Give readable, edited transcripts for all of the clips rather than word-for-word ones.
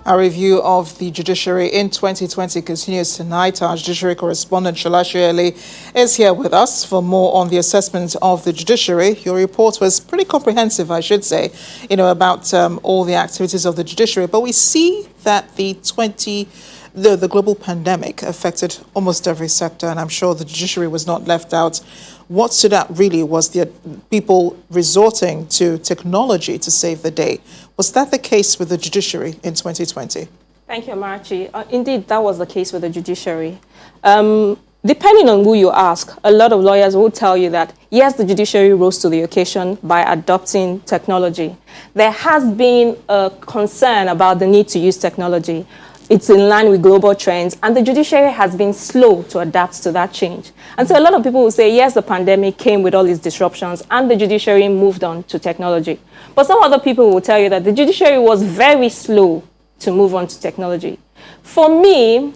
Our review of the judiciary in 2020 continues tonight. Our judiciary correspondent, Shola Shoyele, is here with us for more on the assessment of the judiciary. Your report was pretty comprehensive, I should say, about all the activities of the judiciary. But we see that the global pandemic affected almost every sector, and I'm sure the judiciary was not left out. What stood out really was the people resorting to technology to save the day. Was that the case with the judiciary in 2020? Thank you, Marachi. Indeed, that was the case with the judiciary. Depending on who you ask, a lot of lawyers will tell you that, yes, the judiciary rose to the occasion by adopting technology. There has been a concern about the need to use technology. It's in line with global trends, and the judiciary has been slow to adapt to that change. And so a lot of people will say, yes, the pandemic came with all these disruptions, and the judiciary moved on to technology. But some other people will tell you that the judiciary was very slow to move on to technology. For me,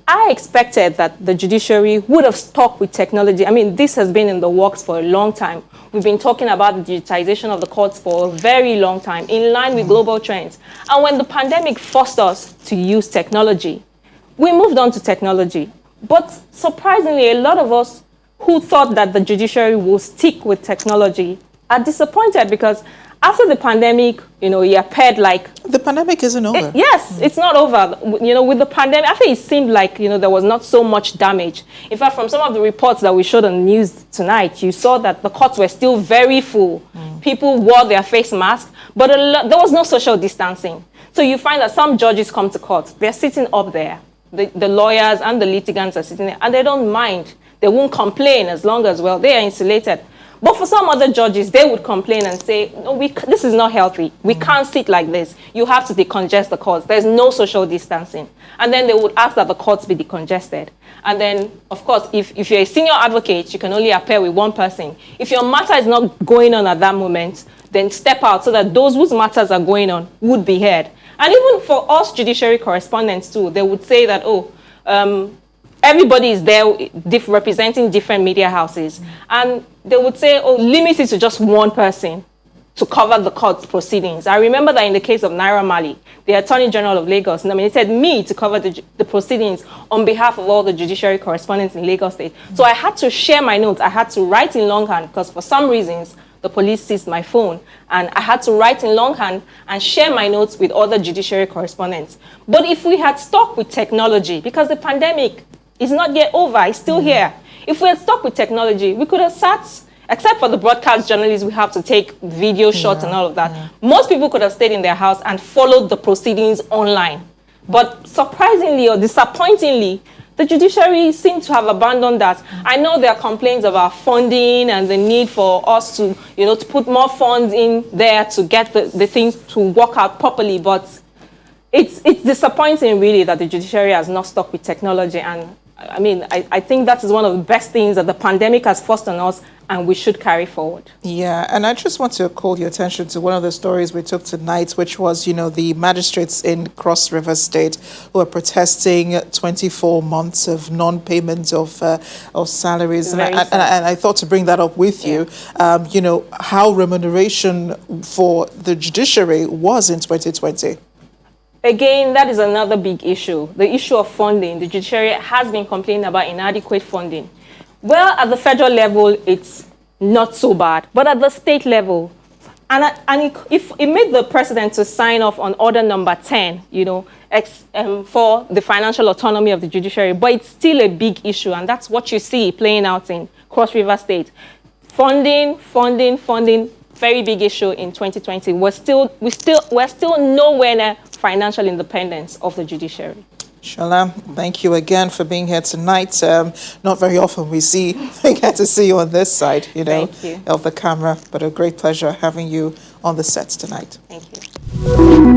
I expected that the judiciary would have stuck with technology. I mean, this has been in the works for a long time. We've been talking about the digitization of the courts for a very long time, in line with global trends. And when the pandemic forced us to use technology, we moved on to technology. But surprisingly, a lot of us who thought that the judiciary will stick with technology are disappointed, because after the pandemic, it appeared like... The pandemic isn't over. Yes, it's not over. With the pandemic, I think it seemed like, there was not so much damage. In fact, from some of the reports that we showed on the news tonight, you saw that the courts were still very full. People wore their face masks, but there was no social distancing. So you find that some judges come to court. They're sitting up there. The lawyers and the litigants are sitting there, and they don't mind. They won't complain as long as, they are insulated. But for some other judges, they would complain and say, no, this is not healthy. We can't sit like this. You have to decongest the courts. There's no social distancing. And then they would ask that the courts be decongested. And then, of course, if you're a senior advocate, you can only appear with one person. If your matter is not going on at that moment, then step out so that those whose matters are going on would be heard. And even for us judiciary correspondents too, they would say that, everybody is there representing different media houses. And they would say, limit it to just one person to cover the court proceedings. I remember that in the case of Naira Marley, the Attorney General of Lagos nominated me to cover the proceedings on behalf of all the judiciary correspondents in Lagos State. So I had to share my notes. I had to write in longhand, because for some reasons, the police seized my phone, and I had to write in longhand and share my notes with other judiciary correspondents. But if we had stuck with technology, because the pandemic is not yet over, it's still here. If we had stuck with technology, we could have sat, except for the broadcast journalists, we have to take video shots and all of that. Most people could have stayed in their house and followed the proceedings online. But surprisingly or disappointingly, the judiciary seems to have abandoned that. I know there are complaints about funding and the need for us to, to put more funds in there to get the things to work out properly. But it's disappointing, really, that the judiciary has not stuck with technology. And I think that is one of the best things that the pandemic has forced on us, and we should carry forward. Yeah, and I just want to call your attention to one of the stories we took tonight, which was, the magistrates in Cross River State who are protesting 24 months of non-payment of salaries. And I thought to bring that up with you, how remuneration for the judiciary was in 2020. Again, that is another big issue, the issue of funding. The judiciary has been complaining about inadequate funding. Well, at the federal level, it's not so bad, but at the state level, it made the president to sign off on order number 10, for the financial autonomy of the judiciary, but it's still a big issue, and that's what you see playing out in Cross River State. Funding, very big issue in 2020. We're still nowhere near financial independence of the judiciary. Shola, thank you again for being here tonight. Not very often we get to see you on this side, of the camera, but a great pleasure having you on the set tonight. Thank you.